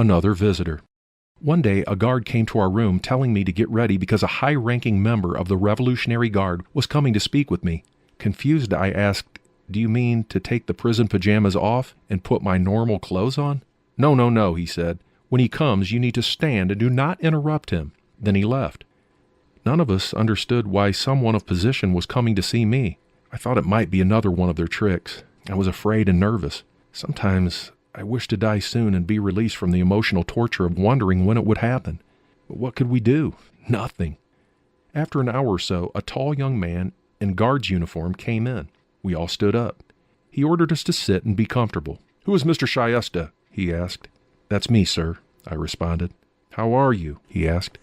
Another visitor. One day, a guard came to our room telling me to get ready because a high-ranking member of the Revolutionary Guard was coming to speak with me. Confused, I asked, "Do you mean to take the prison pajamas off and put my normal clothes on?" No, he said. "When he comes, you need to stand and do not interrupt him." Then he left. None of us understood why someone of position was coming to see me. I thought it might be another one of their tricks. I was afraid and nervous. Sometimes I wished to die soon and be released from the emotional torture of wondering when it would happen. But what could we do? Nothing. After an hour or so, a tall young man in guard's uniform came in. We all stood up. He ordered us to sit and be comfortable. "Who is Mr. Shyesta?" he asked. "That's me, sir," I responded. "How are you?" he asked.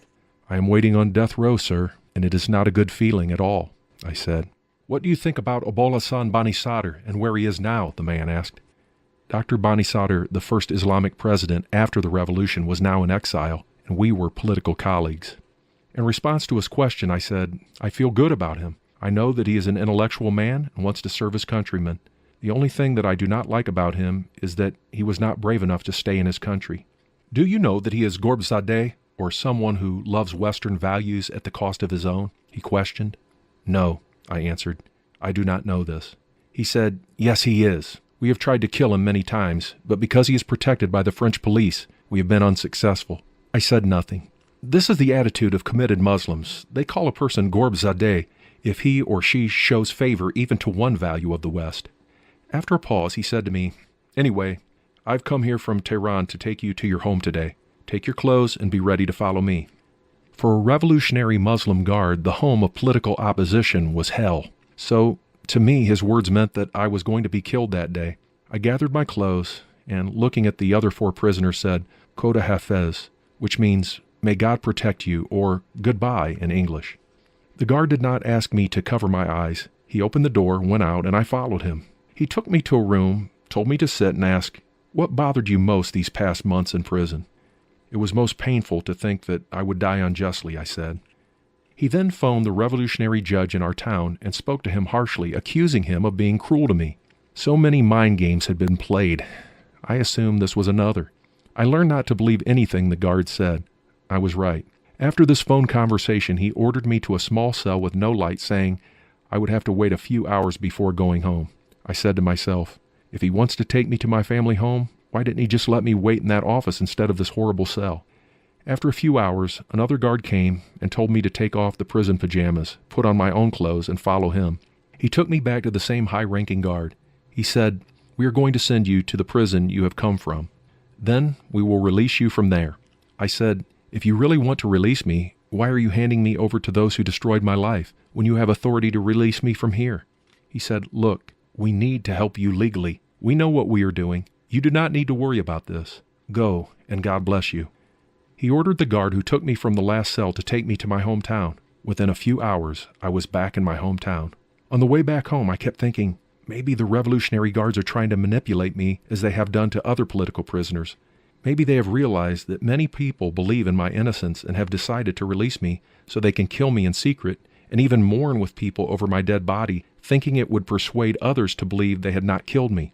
"I am waiting on death row, sir, and it is not a good feeling at all," I said. "What do you think about Obolasan Bani Sadr and where he is now?" the man asked. Dr. Bani Sadr, the first Islamic president after the revolution, was now in exile, and we were political colleagues. In response to his question, I said, "I feel good about him. I know that he is an intellectual man and wants to serve his countrymen. The only thing that I do not like about him is that he was not brave enough to stay in his country." "Do you know that he is Gorbzadeh, or someone who loves Western values at the cost of his own?" he questioned. "No," I answered. "I do not know this." He said, "Yes, he is. We have tried to kill him many times, but because he is protected by the French police, we have been unsuccessful." I said nothing. This is the attitude of committed Muslims. They call a person Gorbzadeh if he or she shows favor even to one value of the West. After a pause, he said to me, "Anyway, I've come here from Tehran to take you to your home today. Take your clothes and be ready to follow me." For a revolutionary Muslim guard, the home of political opposition was hell. So, to me, his words meant that I was going to be killed that day. I gathered my clothes and, looking at the other 4 prisoners, said, "Khoda Hafez," which means, "May God protect you," or "goodbye" in English. The guard did not ask me to cover my eyes. He opened the door, went out, and I followed him. He took me to a room, told me to sit, and asked, "What bothered you most these past months in prison?" "It was most painful to think that I would die unjustly," I said. He then phoned the revolutionary judge in our town and spoke to him harshly, accusing him of being cruel to me. So many mind games had been played. I assumed this was another. I learned not to believe anything the guard said. I was right. After this phone conversation, he ordered me to a small cell with no light, saying I would have to wait a few hours before going home. I said to myself, if he wants to take me to my family home, why didn't he just let me wait in that office instead of this horrible cell? After a few hours, another guard came and told me to take off the prison pajamas, put on my own clothes, and follow him. He took me back to the same high-ranking guard. He said, "We are going to send you to the prison you have come from. Then we will release you from there." I said, "If you really want to release me, why are you handing me over to those who destroyed my life when you have authority to release me from here?" He said, "Look, we need to help you legally. We know what we are doing. You do not need to worry about this. Go, and God bless you." He ordered the guard who took me from the last cell to take me to my hometown. Within a few hours, I was back in my hometown. On the way back home, I kept thinking, maybe the Revolutionary Guards are trying to manipulate me as they have done to other political prisoners. Maybe they have realized that many people believe in my innocence and have decided to release me so they can kill me in secret and even mourn with people over my dead body, thinking it would persuade others to believe they had not killed me.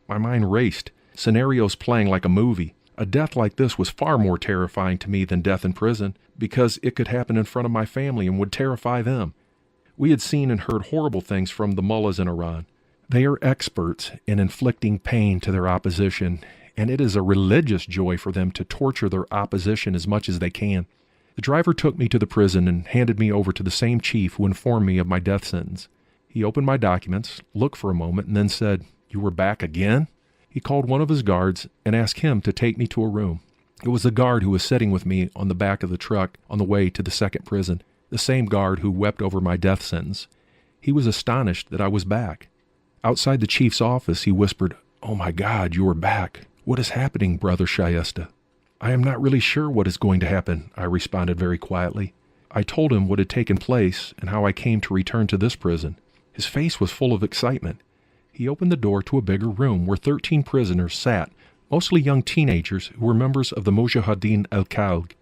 My mind raced, scenarios playing like a movie. A death like this was far more terrifying to me than death in prison because it could happen in front of my family and would terrify them. We had seen and heard horrible things from the mullahs in Iran. They are experts in inflicting pain to their opposition, and it is a religious joy for them to torture their opposition as much as they can. The driver took me to the prison and handed me over to the same chief who informed me of my death sentence. He opened my documents, looked for a moment, and then said, "You were back again?" He called one of his guards and asked him to take me to a room. It was the guard who was sitting with me on the back of the truck on the way to the second prison, the same guard who wept over my death sentence. He was astonished that I was back. Outside the chief's office, he whispered, "Oh my God, you are back. What is happening, Brother Shyesta?" "I am not really sure what is going to happen," I responded very quietly. I told him what had taken place and how I came to return to this prison. His face was full of excitement. He opened the door to a bigger room where 13 prisoners sat, mostly young teenagers who were members of the Mujahideen al-Khalq.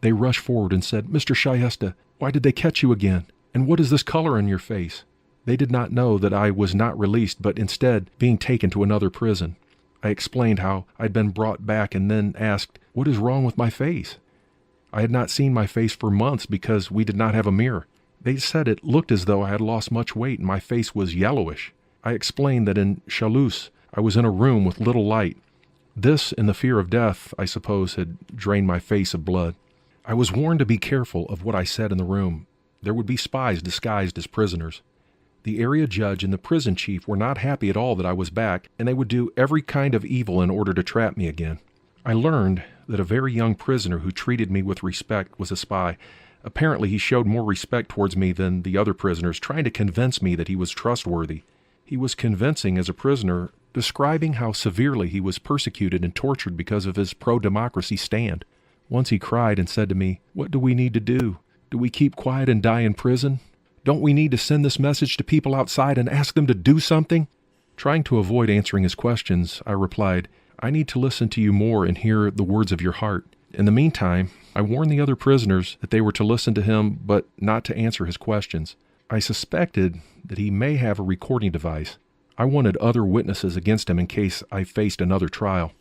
They rushed forward and said, "Mr. Shyesta, why did they catch you again? And what is this color on your face?" They did not know that I was not released, but instead being taken to another prison. I explained how I'd been brought back and then asked, "What is wrong with my face?" I had not seen my face for months because we did not have a mirror. They said it looked as though I had lost much weight and my face was yellowish. I explained that in Chalus I was in a room with little light. This and the fear of death, I suppose, had drained my face of blood. I was warned to be careful of what I said in the room. There would be spies disguised as prisoners. The area judge and the prison chief were not happy at all that I was back, and they would do every kind of evil in order to trap me again. I learned that a very young prisoner who treated me with respect was a spy. Apparently he showed more respect towards me than the other prisoners, trying to convince me that he was trustworthy. He was convincing as a prisoner, describing how severely he was persecuted and tortured because of his pro-democracy stand. Once he cried and said to me, "What do we need to do? Do we keep quiet and die in prison? Don't we need to send this message to people outside and ask them to do something?" Trying to avoid answering his questions, I replied, "I need to listen to you more and hear the words of your heart." In the meantime, I warned the other prisoners that they were to listen to him but not to answer his questions. I suspected that he may have a recording device. I wanted other witnesses against him in case I faced another trial.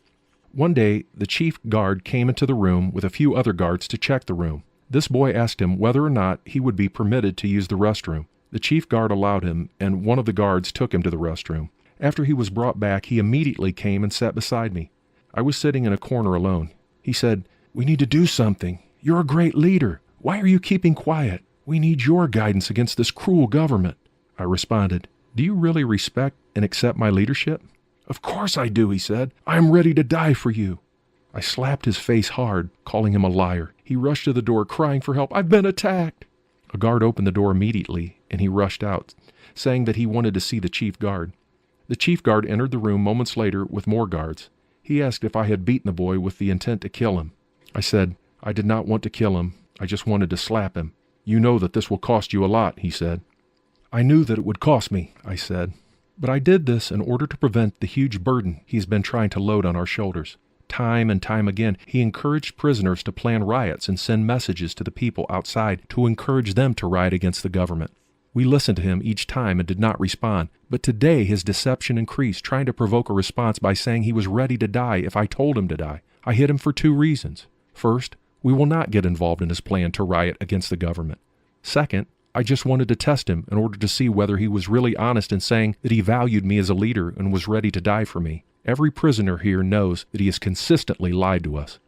One day, the chief guard came into the room with a few other guards to check the room. This boy asked him whether or not he would be permitted to use the restroom. The chief guard allowed him, and one of the guards took him to the restroom. After he was brought back, he immediately came and sat beside me. I was sitting in a corner alone. He said, "We need to do something. You're a great leader. Why are you keeping quiet? We need your guidance against this cruel government." I responded, "Do you really respect and accept my leadership?" "Of course I do," he said. "I am ready to die for you." I slapped his face hard, calling him a liar. He rushed to the door, crying for help. "I've been attacked." A guard opened the door immediately, and he rushed out, saying that he wanted to see the chief guard. The chief guard entered the room moments later with more guards. He asked if I had beaten the boy with the intent to kill him. I said, "I did not want to kill him. I just wanted to slap him." "You know that this will cost you a lot," he said. "I knew that it would cost me," I said. "But I did this in order to prevent the huge burden he's been trying to load on our shoulders." Time and time again, he encouraged prisoners to plan riots and send messages to the people outside to encourage them to riot against the government. We listened to him each time and did not respond, but today his deception increased, trying to provoke a response by saying he was ready to die if I told him to die. I hit him for 2 reasons. First, we will not get involved in his plan to riot against the government. Second, I just wanted to test him in order to see whether he was really honest in saying that he valued me as a leader and was ready to die for me. Every prisoner here knows that he has consistently lied to us.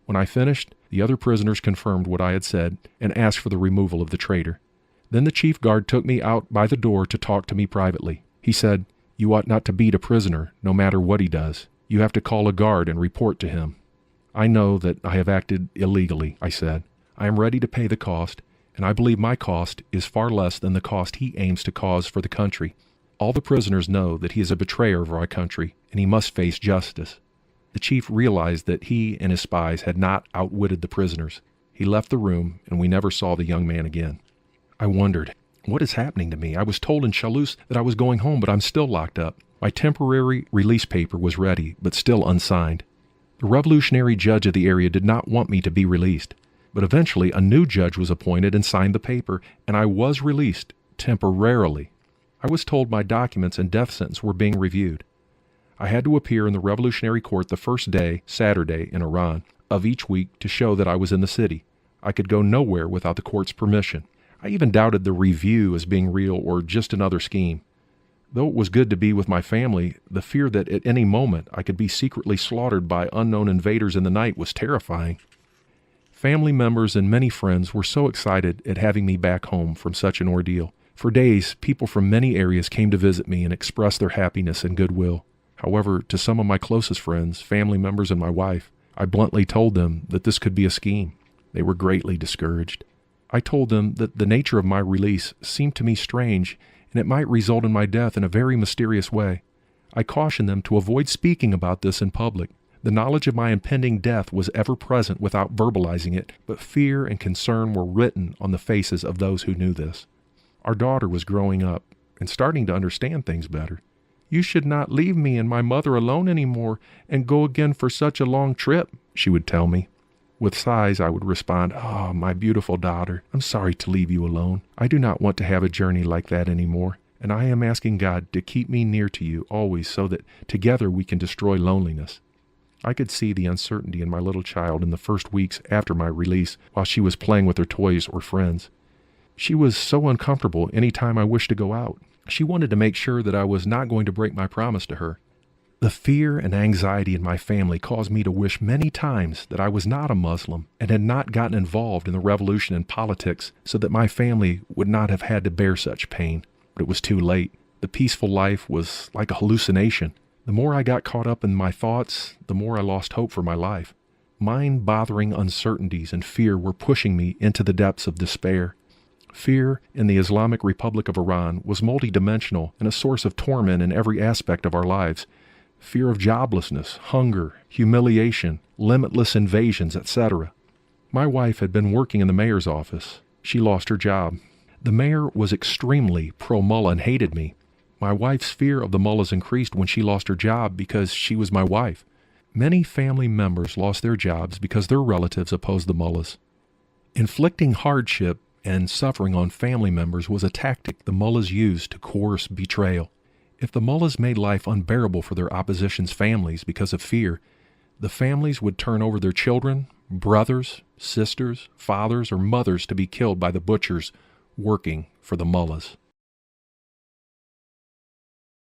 When I finished, the other prisoners confirmed what I had said and asked for the removal of the traitor. Then the chief guard took me out by the door to talk to me privately. He said, "You ought not to beat a prisoner, no matter what he does. You have to call a guard and report to him." "I know that I have acted illegally," I said. "I am ready to pay the cost, and I believe my cost is far less than the cost he aims to cause for the country. All the prisoners know that he is a betrayer of our country, and he must face justice." The chief realized that he and his spies had not outwitted the prisoners. He left the room, and we never saw the young man again. I wondered, what is happening to me? I was told in Chalus that I was going home, but I'm still locked up. My temporary release paper was ready, but still unsigned. The revolutionary judge of the area did not want me to be released, but eventually a new judge was appointed and signed the paper, and I was released temporarily. I was told my documents and death sentence were being reviewed. I had to appear in the Revolutionary Court the first day, Saturday, in Iran, of each week to show that I was in the city. I could go nowhere without the court's permission. I even doubted the review as being real or just another scheme. Though it was good to be with my family, the fear that at any moment I could be secretly slaughtered by unknown invaders in the night was terrifying. Family members and many friends were so excited at having me back home from such an ordeal. For days, people from many areas came to visit me and express their happiness and goodwill. However, to some of my closest friends, family members, and my wife, I bluntly told them that this could be a scheme. They were greatly discouraged. I told them that the nature of my release seemed to me strange, and it might result in my death in a very mysterious way. I cautioned them to avoid speaking about this in public. The knowledge of my impending death was ever present without verbalizing it, but fear and concern were written on the faces of those who knew this. Our daughter was growing up and starting to understand things better. "You should not leave me and my mother alone anymore and go again for such a long trip," she would tell me. With sighs, I would respond, "Oh, my beautiful daughter, I'm sorry to leave you alone. I do not want to have a journey like that anymore. and I am asking God to keep me near to you always so that together we can destroy loneliness. I could see the uncertainty in my little child in the first weeks after my release while she was playing with her toys or friends. She was so uncomfortable any time I wished to go out. She wanted to make sure that I was not going to break my promise to her. The fear and anxiety in my family caused me to wish many times that I was not a Muslim and had not gotten involved in the revolution and politics so that my family would not have had to bear such pain. But it was too late. The peaceful life was like a hallucination. The more I got caught up in my thoughts, the more I lost hope for my life. Mind-bothering uncertainties and fear were pushing me into the depths of despair. Fear in the Islamic Republic of Iran was multidimensional and a source of torment in every aspect of our lives. Fear of joblessness, hunger, humiliation, limitless invasions, etc. My wife had been working in the mayor's office. She lost her job. The mayor was extremely pro-mullah and hated me. My wife's fear of the mullahs increased when she lost her job because she was my wife. Many family members lost their jobs because their relatives opposed the mullahs. Inflicting hardship and suffering on family members was a tactic the mullahs used to coerce betrayal. If the mullahs made life unbearable for their opposition's families because of fear, the families would turn over their children, brothers, sisters, fathers, or mothers to be killed by the butchers working for the mullahs.